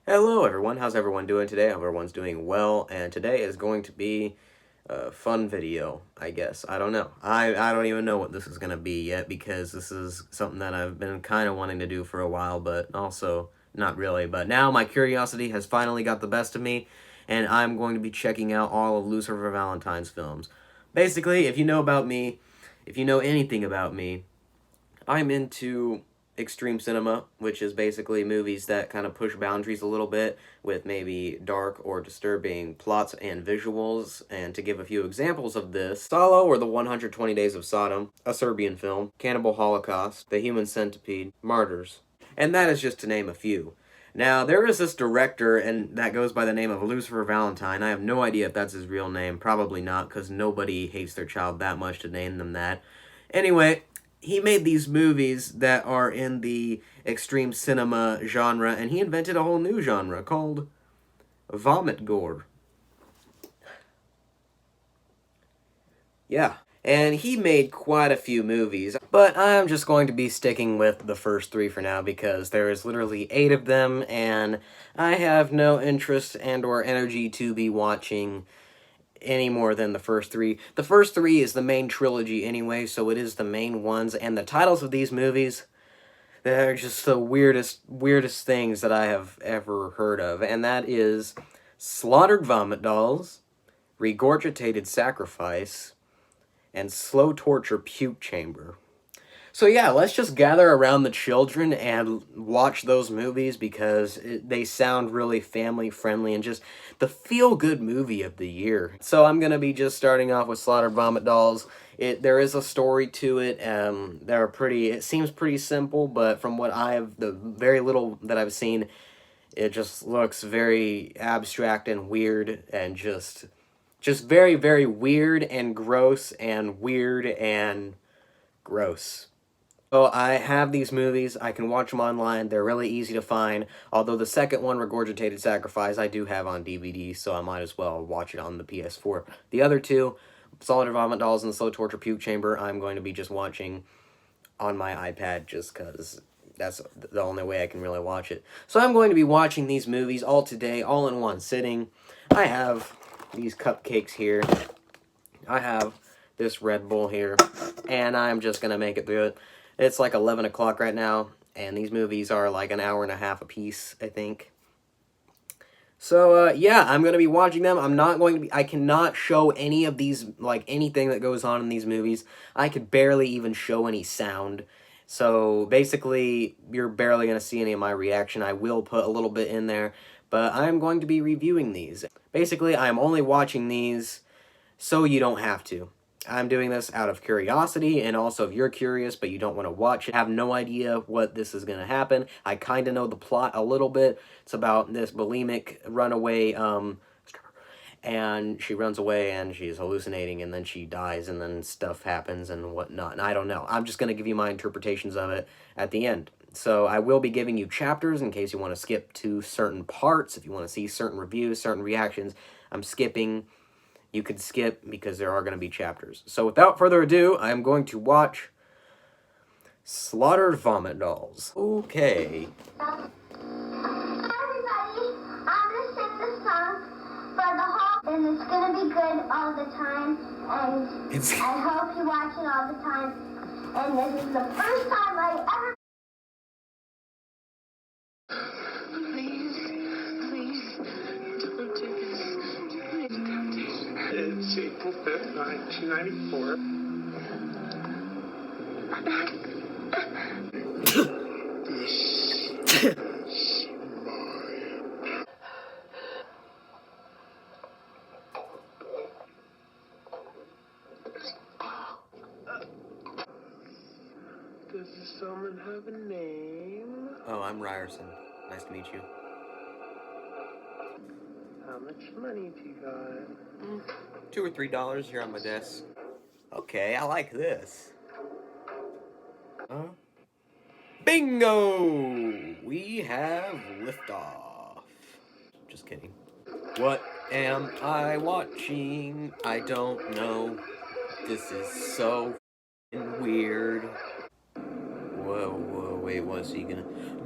Hello everyone, how's everyone doing today? I hope everyone's doing well, and today is going to be a fun video, I guess. I don't know. I don't even know what this is going to be yet, because this is something that I've been kind of wanting to do for a while, but also not really. But now my curiosity has finally got the best of me, and I'm going to be checking out all of Lucifer Valentine's films. Basically, if you know about me, if you know anything about me, I'm into extreme cinema, which is basically movies that kind of push boundaries a little bit with maybe dark or disturbing plots and visuals. And to give a few examples of this, Saló, or the 120 Days of Sodom, a Serbian film, Cannibal Holocaust, The Human Centipede, Martyrs. And that is just to name a few. Now, there is this director, and that goes by the name of Lucifer Valentine. I have no idea if that's his real name. Probably not, because nobody hates their child that much to name them that. Anyway, he made these movies that are in the extreme cinema genre, and he invented a whole new genre called Vomit Gore. Yeah. And he made quite a few movies, but I'm just going to be sticking with the first three for now because there is literally 8 of them, and I have no interest and or energy to be watching any more than the first 3. The first 3 is the main trilogy anyway, so it is the main ones, and the titles of these movies, they're just the weirdest things that I have ever heard of, and that is Slaughtered Vomit Dolls, Regurgitated Sacrifice, and Slow Torture Puke Chamber. So yeah, let's just gather around the children and watch those movies because they sound really family friendly and just the feel-good movie of the year. So I'm gonna be just starting off with Slaughtered Vomit Dolls. There is a story to it. It seems pretty simple, but from the very little that I've seen, it just looks very abstract and weird and just very, very weird and gross and weird and gross. So I have these movies. I can watch them online. They're really easy to find. Although the second one, Regurgitated Sacrifice, I do have on DVD, so I might as well watch it on the PS4. The other two, Solid Vomit Dolls and the Slow Torture Puke Chamber, I'm going to be just watching on my iPad just because that's the only way I can really watch it. So I'm going to be watching these movies all today, all in one sitting. I have these cupcakes here. I have this Red Bull here, and I'm just going to make it through it. It's like 11 o'clock right now, and these movies are like an hour and a half a piece, I think. So, yeah, I'm going to be watching them. I cannot show any of these, like, anything that goes on in these movies. I could barely even show any sound. So, basically, you're barely going to see any of my reaction. I will put a little bit in there, but I'm going to be reviewing these. Basically, I'm only watching these so you don't have to. I'm doing this out of curiosity, and also if you're curious but you don't want to watch it, have no idea what this is going to happen. I kind of know the plot a little bit. It's about this bulimic runaway and she runs away and she's hallucinating and then she dies and then stuff happens and whatnot. And I don't know. I'm just going to give you my interpretations of it at the end. So I will be giving you chapters in case you want to skip to certain parts. If you want to see certain reviews, certain reactions, I'm skipping. You could skip because there are going to be chapters. So without further ado, I'm going to watch Slaughtered Vomit Dolls. Okay. Hi everybody, I'm going to sing this song for the whole, and it's going to be good all the time, and I hope you watch it all the time, and this is the first time I ever... It's April 5th, 1994. This is my... Does someone have a name? Oh, I'm Ryerson. Nice to meet you. How much money do you got? $2 or $3 here on my desk. Okay, I like this. Bingo! We have liftoff. Just kidding. What am I watching? I don't know. This is so weird. Whoa, whoa, Wait, what's he gonna...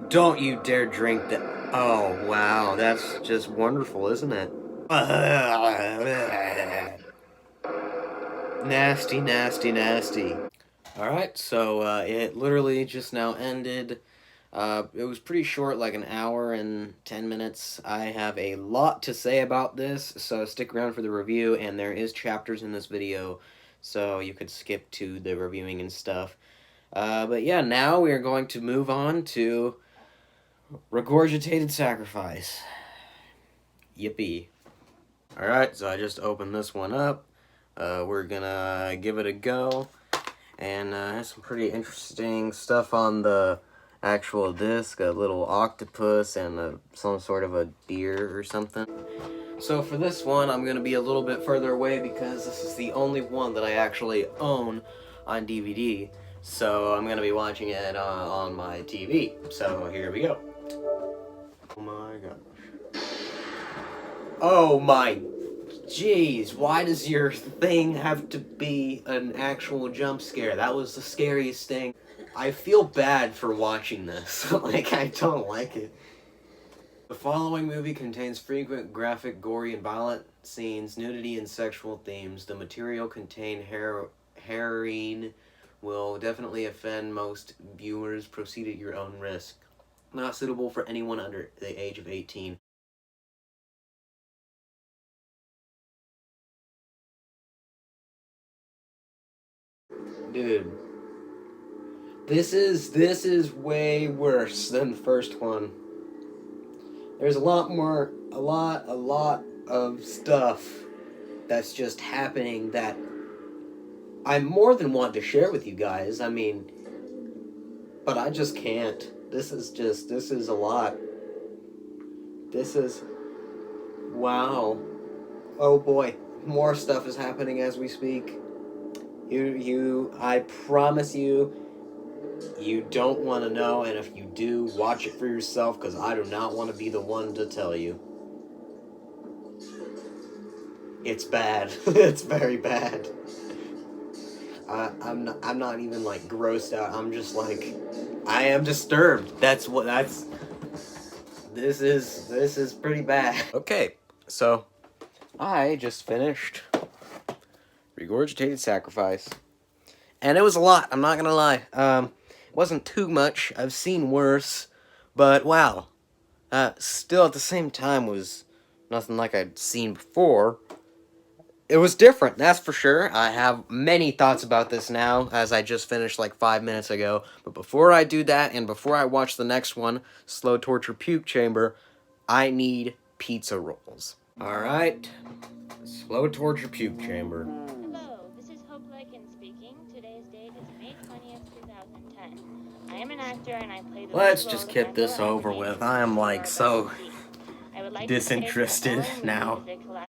Don't you dare drink that... Oh, wow, that's just wonderful, isn't it? Nasty, nasty, nasty. Alright, so it literally just now ended. It was pretty short, like an hour and 10 minutes. I have a lot to say about this, so stick around for the review, and there is chapters in this video, so you could skip to the reviewing and stuff. But yeah, now we are going to move on to Regurgitated Sacrifice. Yippee. Alright, so I just opened this one up. We're gonna give it a go. And has some pretty interesting stuff on the actual disc. A little octopus and some sort of a deer or something. So for this one, I'm going to be a little bit further away because this is the only one that I actually own on DVD. So I'm going to be watching it on my TV. So here we go. Oh my gosh. Oh my jeez, why does your thing have to be an actual jump scare? That was the scariest thing. I feel bad for watching this. Like, I don't like it. The following movie contains frequent graphic, gory, and violent scenes, nudity, and sexual themes. The material contained harrowing will definitely offend most viewers. Proceed at your own risk. Not suitable for anyone under the age of 18. Dude, this is way worse than the first one. There's a lot of stuff that's just happening that I more than want to share with you guys. I mean, but I just can't. This is a lot. This is, wow. Oh boy, more stuff is happening as we speak. I promise you, you don't want to know, and if you do, watch it for yourself, because I do not want to be the one to tell you. It's bad. It's very bad. I'm not even, like, grossed out. I'm just, like, I am disturbed. This is pretty bad. Okay, so I just finished Regurgitated Sacrifice. And it was a lot, I'm not gonna lie. It wasn't too much, I've seen worse, but wow. Still at the same time was nothing like I'd seen before. It was different, that's for sure. I have many thoughts about this now, as I just finished like 5 minutes ago. But before I do that, and before I watch the next one, Slow Torture Puke Chamber, I need pizza rolls. Alright, Slow Torture Puke Chamber. Hello, this is Hope Lycan speaking. Today's date is May 20th, 2010. I am an actor and I play the Let's lead just role get in this Angela over Anthony's with. I am like Lucifer so Valentine. I would like disinterested to say that the now. following music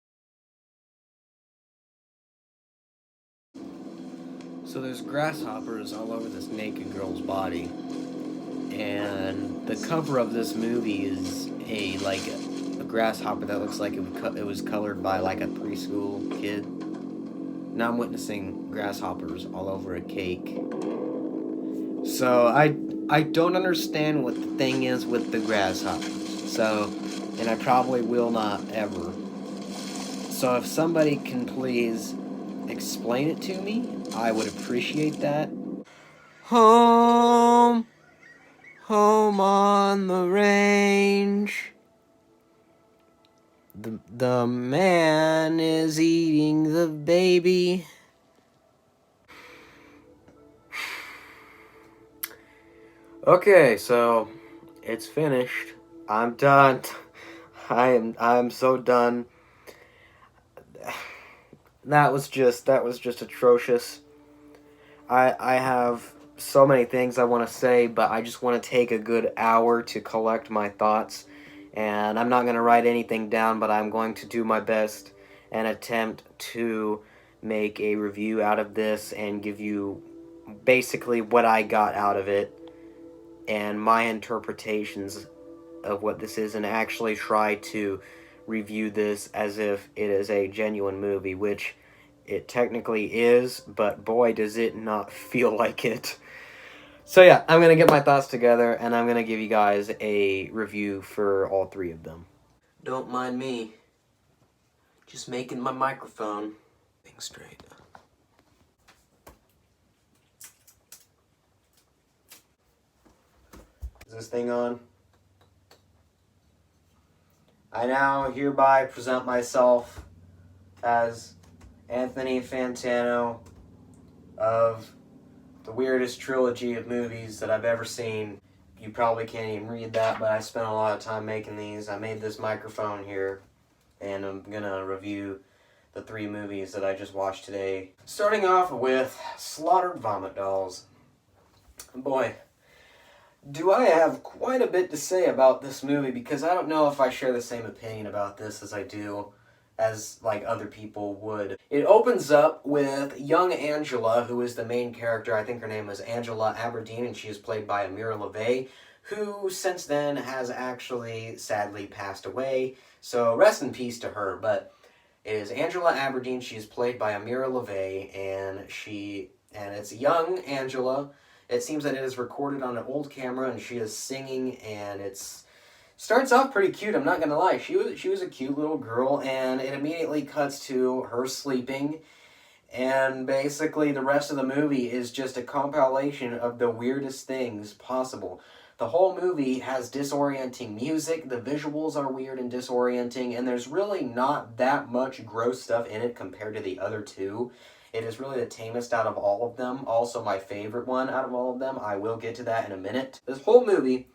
So there's grasshoppers all over this naked girl's body, and the cover of this movie is a grasshopper that looks like it was colored by like a preschool kid. Now I'm witnessing grasshoppers all over a cake. So I don't understand what the thing is with the grasshoppers. So, and I probably will not ever. So if somebody can please explain it to me, I would appreciate that. Home on the range. The man is eating the baby. Okay, so it's finished. I'm done. I'm so done. That was just atrocious. I have so many things I want to say, but I just want to take a good hour to collect my thoughts. And I'm not going to write anything down, but I'm going to do my best and attempt to make a review out of this and give you basically what I got out of it and my interpretations of what this is, and actually try to review this as if it is a genuine movie, which it technically is, but boy does it not feel like it. So yeah, I'm going to get my thoughts together, and I'm going to give you guys a review for all three of them. Don't mind me. Just making my microphone thing straight. Is this thing on? I now hereby present myself as Anthony Fantano of the weirdest trilogy of movies that I've ever seen. You probably can't even read that, but I spent a lot of time making these. I made this microphone here, and I'm gonna review the three movies that I just watched today. Starting off with Slaughtered Vomit Dolls. Boy, do I have quite a bit to say about this movie, because I don't know if I share the same opinion about this as I do as like other people would. It opens up with young Angela, who is the main character. I think her name is Angela Aberdeen, and she is played by Amira LaVey, who since then has actually sadly passed away. So rest in peace to her. But it is Angela Aberdeen. She is played by Amira LaVey, and it's young Angela. It seems that it is recorded on an old camera, and she is singing, and starts off pretty cute, I'm not gonna lie. She was a cute little girl, and it immediately cuts to her sleeping, and basically the rest of the movie is just a compilation of the weirdest things possible. The whole movie has disorienting music, the visuals are weird and disorienting, and there's really not that much gross stuff in it compared to the other two. It is really the tamest out of all of them, also my favorite one out of all of them. I will get to that in a minute. This whole movie,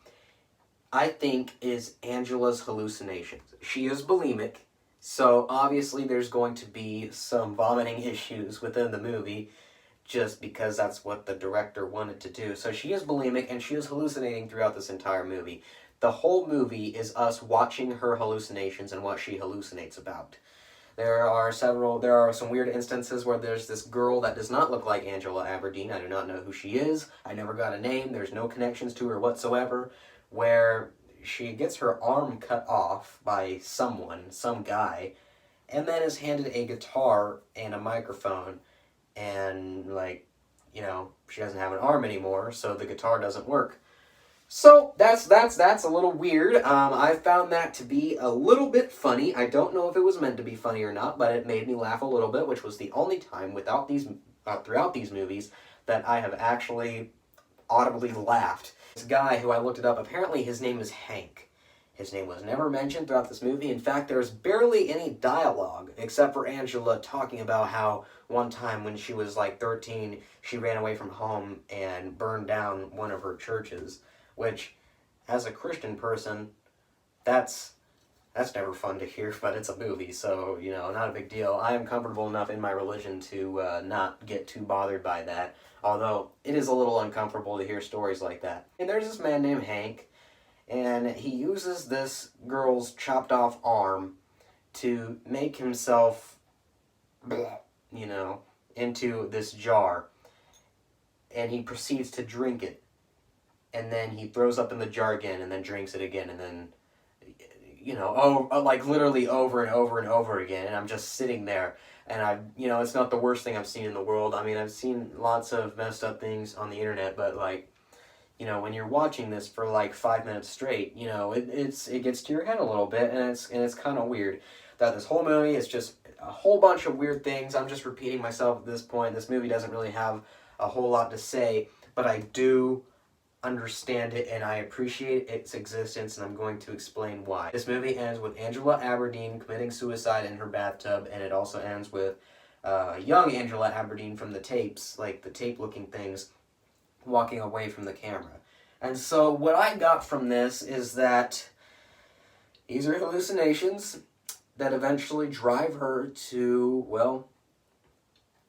I think, is Angela's hallucinations. She is bulimic, so obviously there's going to be some vomiting issues within the movie, just because that's what the director wanted to do. So she is bulimic, and she is hallucinating throughout this entire movie. The whole movie is us watching her hallucinations and what she hallucinates about. There are some weird instances where there's this girl that does not look like Angela Aberdeen. I do not know who she is. I never got a name. There's no connections to her whatsoever, where she gets her arm cut off by some guy, and then is handed a guitar and a microphone, and she doesn't have an arm anymore, so the guitar doesn't work. So that's a little weird. I found that to be a little bit funny. I don't know if it was meant to be funny or not, but it made me laugh a little bit, which was the only time throughout these movies that I have actually audibly laughed. This guy who I looked it up, apparently his name is Hank. His name was never mentioned throughout this movie. In fact, there's barely any dialogue, except for Angela talking about how one time when she was like 13, she ran away from home and burned down one of her churches, which, as a Christian person, that's never fun to hear, but it's a movie, so, not a big deal. I am comfortable enough in my religion to not get too bothered by that, although it is a little uncomfortable to hear stories like that. And there's this man named Hank, and he uses this girl's chopped off arm to make himself, into this jar, and he proceeds to drink it, and then he throws up in the jar again, and then drinks it again, and then, literally over and over and over again, and I'm just sitting there, and it's not the worst thing I've seen in the world. I mean, I've seen lots of messed up things on the internet, but, when you're watching this for 5 minutes straight, it gets to your head a little bit, and it's kind of weird. That this whole movie is just a whole bunch of weird things. I'm just repeating myself at this point. This movie doesn't really have a whole lot to say, but I do understand it, and I appreciate its existence, and I'm going to explain why. This movie ends with Angela Aberdeen committing suicide in her bathtub, and it also ends with young Angela Aberdeen from the tapes, like the tape-looking things, walking away from the camera. And so what I got from this is that these are hallucinations that eventually drive her to, well,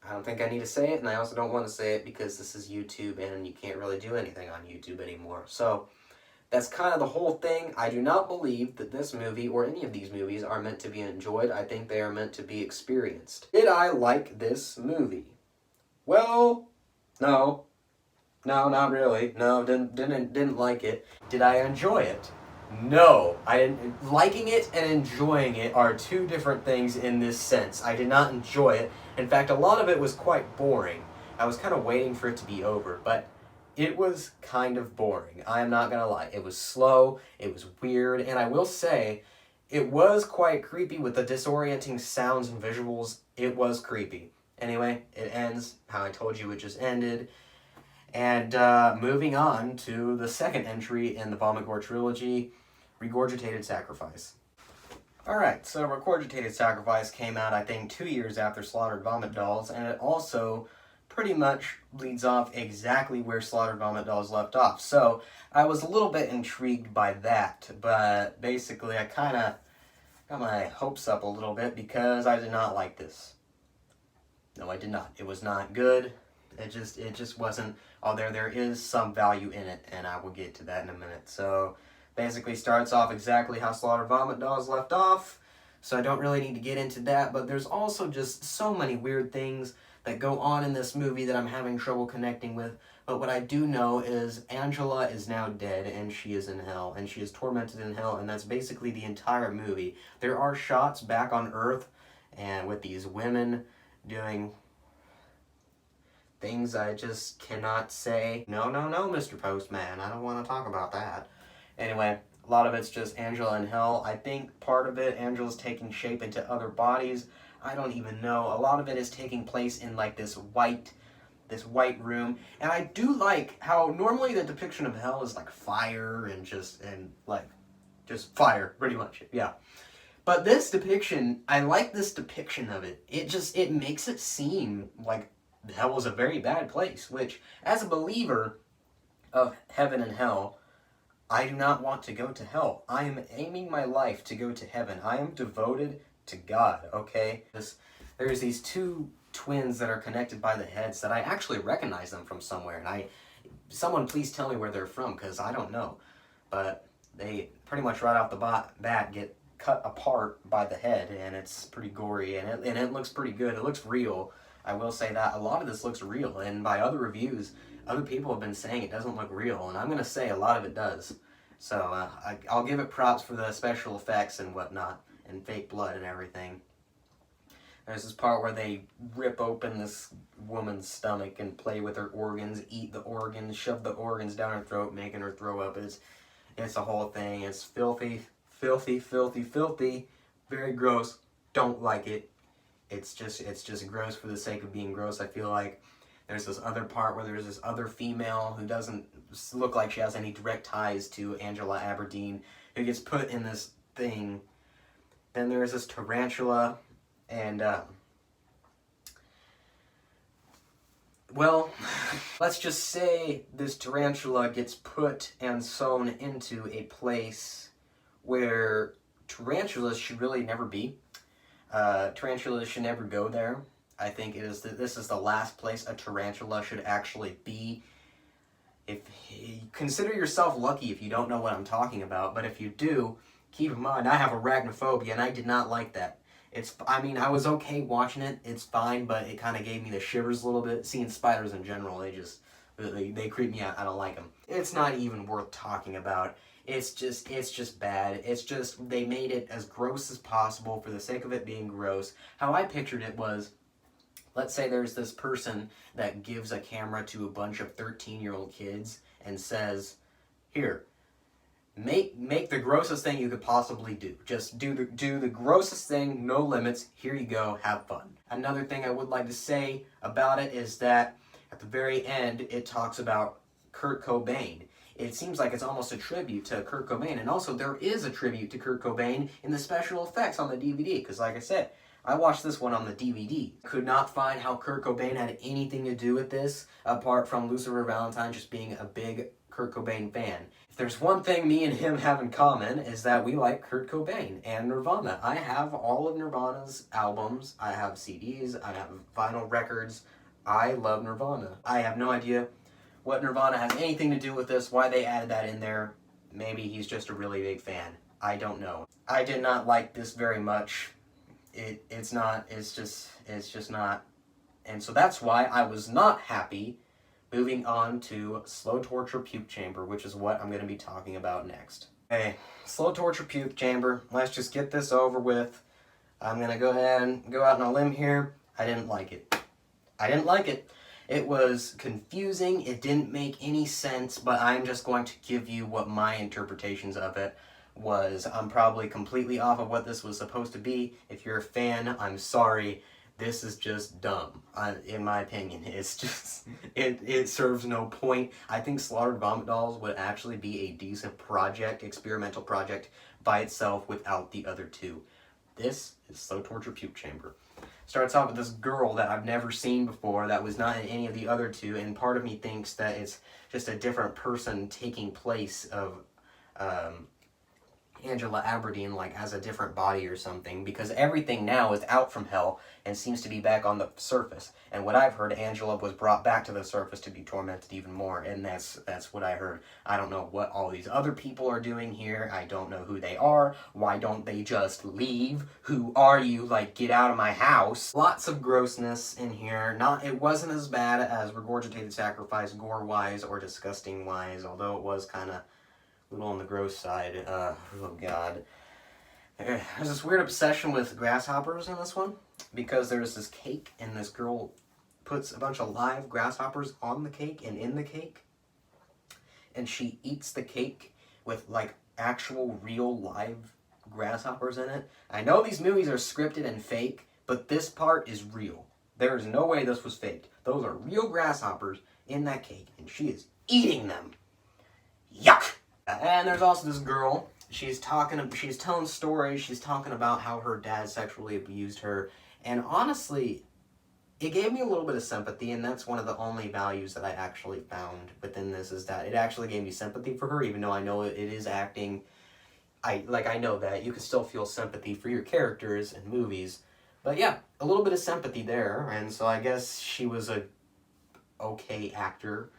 I don't think I need to say it, and I also don't want to say it because this is YouTube and you can't really do anything on YouTube anymore. So that's kind of the whole thing. I do not believe that this movie or any of these movies are meant to be enjoyed. I think they are meant to be experienced. Did I like this movie? Well, no. No, not really. No, didn't like it. Did I enjoy it? No. Liking it and enjoying it are two different things in this sense. I did not enjoy it. In fact, a lot of it was quite boring. I was kind of waiting for it to be over, but It was kind of boring. I am not gonna lie. It was slow, it was weird, and I will say, it was quite creepy with the disorienting sounds and visuals. It was creepy. Anyway, it ends how I told you it just ended. And moving on to the second entry in the Vomit Gore Trilogy, Regurgitated Sacrifice. Alright, so Regurgitated Sacrifice came out, I think, 2 years after Slaughtered Vomit Dolls, and it also pretty much leads off exactly where Slaughtered Vomit Dolls left off. So, I was a little bit intrigued by that, but basically I kind of got my hopes up a little bit because I did not like this. No, I did not. It was not good. It just wasn't. Oh, there is some value in it, and I will get to that in a minute. So, basically starts off exactly how Slaughtered Vomit Dolls left off, so I don't really need to get into that, but there's also just so many weird things that go on in this movie that I'm having trouble connecting with. But what I do know is Angela is now dead, and she is in hell, and she is tormented in hell, and that's basically the entire movie. There are shots back on Earth, and with these women doing things I just cannot say. No, Mr. Postman, I don't want to talk about that. Anyway, a lot of it's just Angela in hell. I think part of it, Angela's taking shape into other bodies. I don't even know. A lot of it is taking place in like this white room. And I do like how normally the depiction of hell is like fire and just fire, pretty much. Yeah. But this depiction, I like this depiction of it. It makes it seem like hell was a very bad place, which as a believer of heaven and hell, I do not want to go to hell. I am aiming my life to go to heaven. I am devoted to God, okay? There's these two twins that are connected by the heads that I actually recognize them from somewhere, and someone please tell me where they're from, because I don't know. But they pretty much right off the bat get cut apart by the head, and it's pretty gory, and it looks pretty good. It looks real. I will say that. A lot of this looks real, and by other reviews, other people have been saying it doesn't look real, and I'm going to say a lot of it does. So I'll give it props for the special effects and whatnot, and fake blood and everything. There's this part where they rip open this woman's stomach and play with her organs, eat the organs, shove the organs down her throat, making her throw up. It's a whole thing. It's filthy, filthy, filthy, filthy. Very gross. Don't like it. It's just gross for the sake of being gross. I feel like there's this other part where there's this other female who doesn't look like she has any direct ties to Angela Aberdeen, who gets put in this thing. Then there's this tarantula, and well, let's just say this tarantula gets put and sewn into a place where tarantulas should really never be. Tarantulas should never go there. I think this is the last place a tarantula should actually be. If consider yourself lucky if you don't know what I'm talking about, but if you do, keep in mind I have arachnophobia and I did not like that. I was okay watching it, it's fine, but it kind of gave me the shivers a little bit. Seeing spiders in general, they creep me out. I don't like them. It's not even worth talking about. It's just bad. It's just, they made it as gross as possible for the sake of it being gross. How I pictured it was, let's say there's this person that gives a camera to a bunch of 13-year-old kids and says, here, make the grossest thing you could possibly do. Just do the grossest thing, no limits. Here you go, have fun. Another thing I would like to say about it is that at the very end, it talks about Kurt Cobain. It seems like it's almost a tribute to Kurt Cobain, and also there is a tribute to Kurt Cobain in the special effects on the DVD, because like I said, I watched this one on the DVD. Could not find how Kurt Cobain had anything to do with this, apart from Lucifer Valentine just being a big Kurt Cobain fan. If there's one thing me and him have in common, is that we like Kurt Cobain and Nirvana. I have all of Nirvana's albums, I have CDs, I have vinyl records. I love Nirvana. I have no idea what Nirvana has anything to do with this, why they added that in there. Maybe he's just a really big fan. I don't know. I did not like this very much. It's just not. And so that's why I was not happy moving on to Slow Torture Puke Chamber, which is what I'm going to be talking about next. Okay, Slow Torture Puke Chamber. Let's just get this over with. I'm going to go ahead and go out on a limb here. I didn't like it. I didn't like it. It was confusing, it didn't make any sense, but I'm just going to give you what my interpretations of it was. I'm probably completely off of what this was supposed to be. If you're a fan, I'm sorry. This is just dumb, in my opinion. It's just, it serves no point. I think Slaughtered Vomit Dolls would actually be a decent project, experimental project, by itself without the other two. This is Slow Torture Puke Chamber. Starts off with this girl that I've never seen before, that was not in any of the other two, and part of me thinks that it's just a different person taking place of Angela Aberdeen, like as a different body or something, because everything now is out from hell and seems to be back on the surface. And what I've heard, Angela was brought back to the surface to be tormented even more, and that's what I heard. I don't know what all these other people are doing here. I don't know who they are. Why don't they just leave? Who are you? Like, get out of my house. Lots of grossness in here. It wasn't as bad as Regurgitated Sacrifice, gore-wise or disgusting-wise, although it was kind of a little on the gross side. Oh god. There's this weird obsession with grasshoppers in this one, because there's this cake and this girl puts a bunch of live grasshoppers on the cake and in the cake, and she eats the cake with like actual real live grasshoppers in it. I know these movies are scripted and fake, but this part is real. There is no way this was faked. Those are real grasshoppers in that cake, and she is eating them. Yuck! And there's also this girl. She's telling stories. She's talking about how her dad sexually abused her. And honestly, it gave me a little bit of sympathy, and that's one of the only values that I actually found within this, is that it actually gave me sympathy for her, even though I know it is acting. I know that you can still feel sympathy for your characters in movies. But yeah, a little bit of sympathy there, and so I guess she was a okay actor.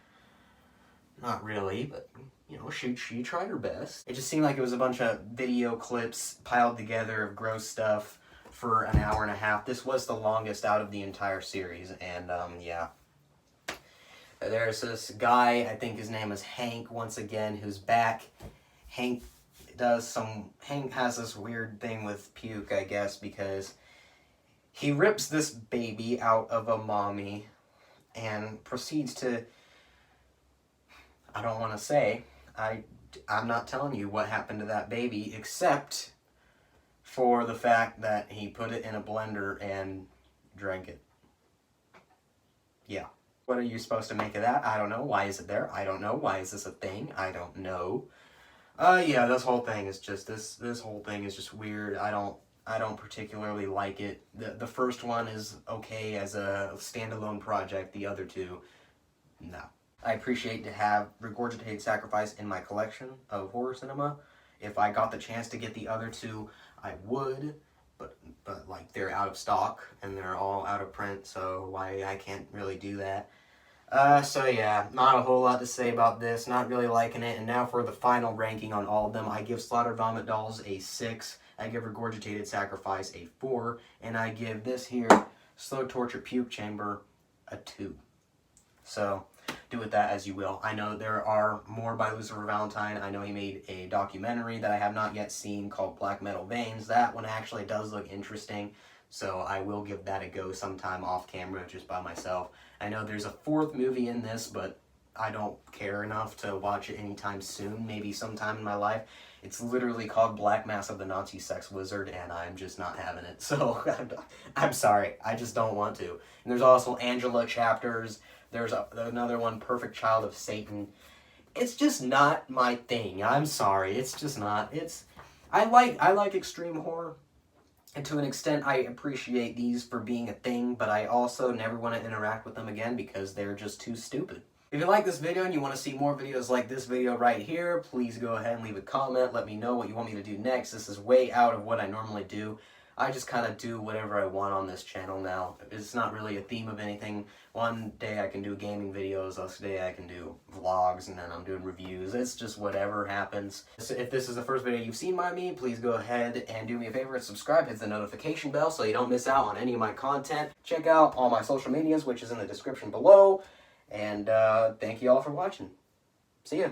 Not really, but you know, she tried her best. It just seemed like it was a bunch of video clips piled together of gross stuff for an hour and a half. This was the longest out of the entire series, and yeah. There's this guy, I think his name is Hank, once again, who's back. Hank has this weird thing with puke, I guess, because he rips this baby out of a mommy and proceeds to, I don't want to say, I'm not telling you what happened to that baby, except for the fact that he put it in a blender and drank it. Yeah. What are you supposed to make of that? I don't know. Why is it there? I don't know. Why is this a thing? I don't know. Yeah, this whole thing is just, this whole thing is just weird. I don't particularly like it. The first one is okay as a standalone project. The other two, no. I appreciate to have Regurgitated Sacrifice in my collection of horror cinema. If I got the chance to get the other two, I would, but like they're out of stock and they're all out of print, so I can't really do that. So yeah, not a whole lot to say about this, not really liking it. And now for the final ranking on all of them, I give Slaughtered Vomit Dolls a 6, I give Regurgitated Sacrifice a 4, and I give this here, Slow Torture Puke Chamber, a 2. So do with that as you will. I know there are more by Lucifer Valentine. I know he made a documentary that I have not yet seen called Black Metal Veins. That one actually does look interesting, so I will give that a go sometime off camera just by myself. I know there's a 4th movie in this, but I don't care enough to watch it anytime soon, maybe sometime in my life. It's literally called Black Mass of the Nazi Sex Wizard, and I'm just not having it. So I'm sorry, I just don't want to. And there's also Angela chapters. There's another one, Perfect Child of Satan. It's just not my thing. I'm sorry. It's just not. I like extreme horror, and to an extent I appreciate these for being a thing, but I also never want to interact with them again because they're just too stupid. If you like this video and you want to see more videos like this video right here, please go ahead and leave a comment. Let me know what you want me to do next. This is way out of what I normally do. I just kind of do whatever I want on this channel now. It's not really a theme of anything. One day I can do gaming videos, the next day I can do vlogs, and then I'm doing reviews. It's just whatever happens. So if this is the first video you've seen by me, please go ahead and do me a favor and subscribe. Hit the notification bell so you don't miss out on any of my content. Check out all my social medias, which is in the description below. And thank you all for watching. See ya.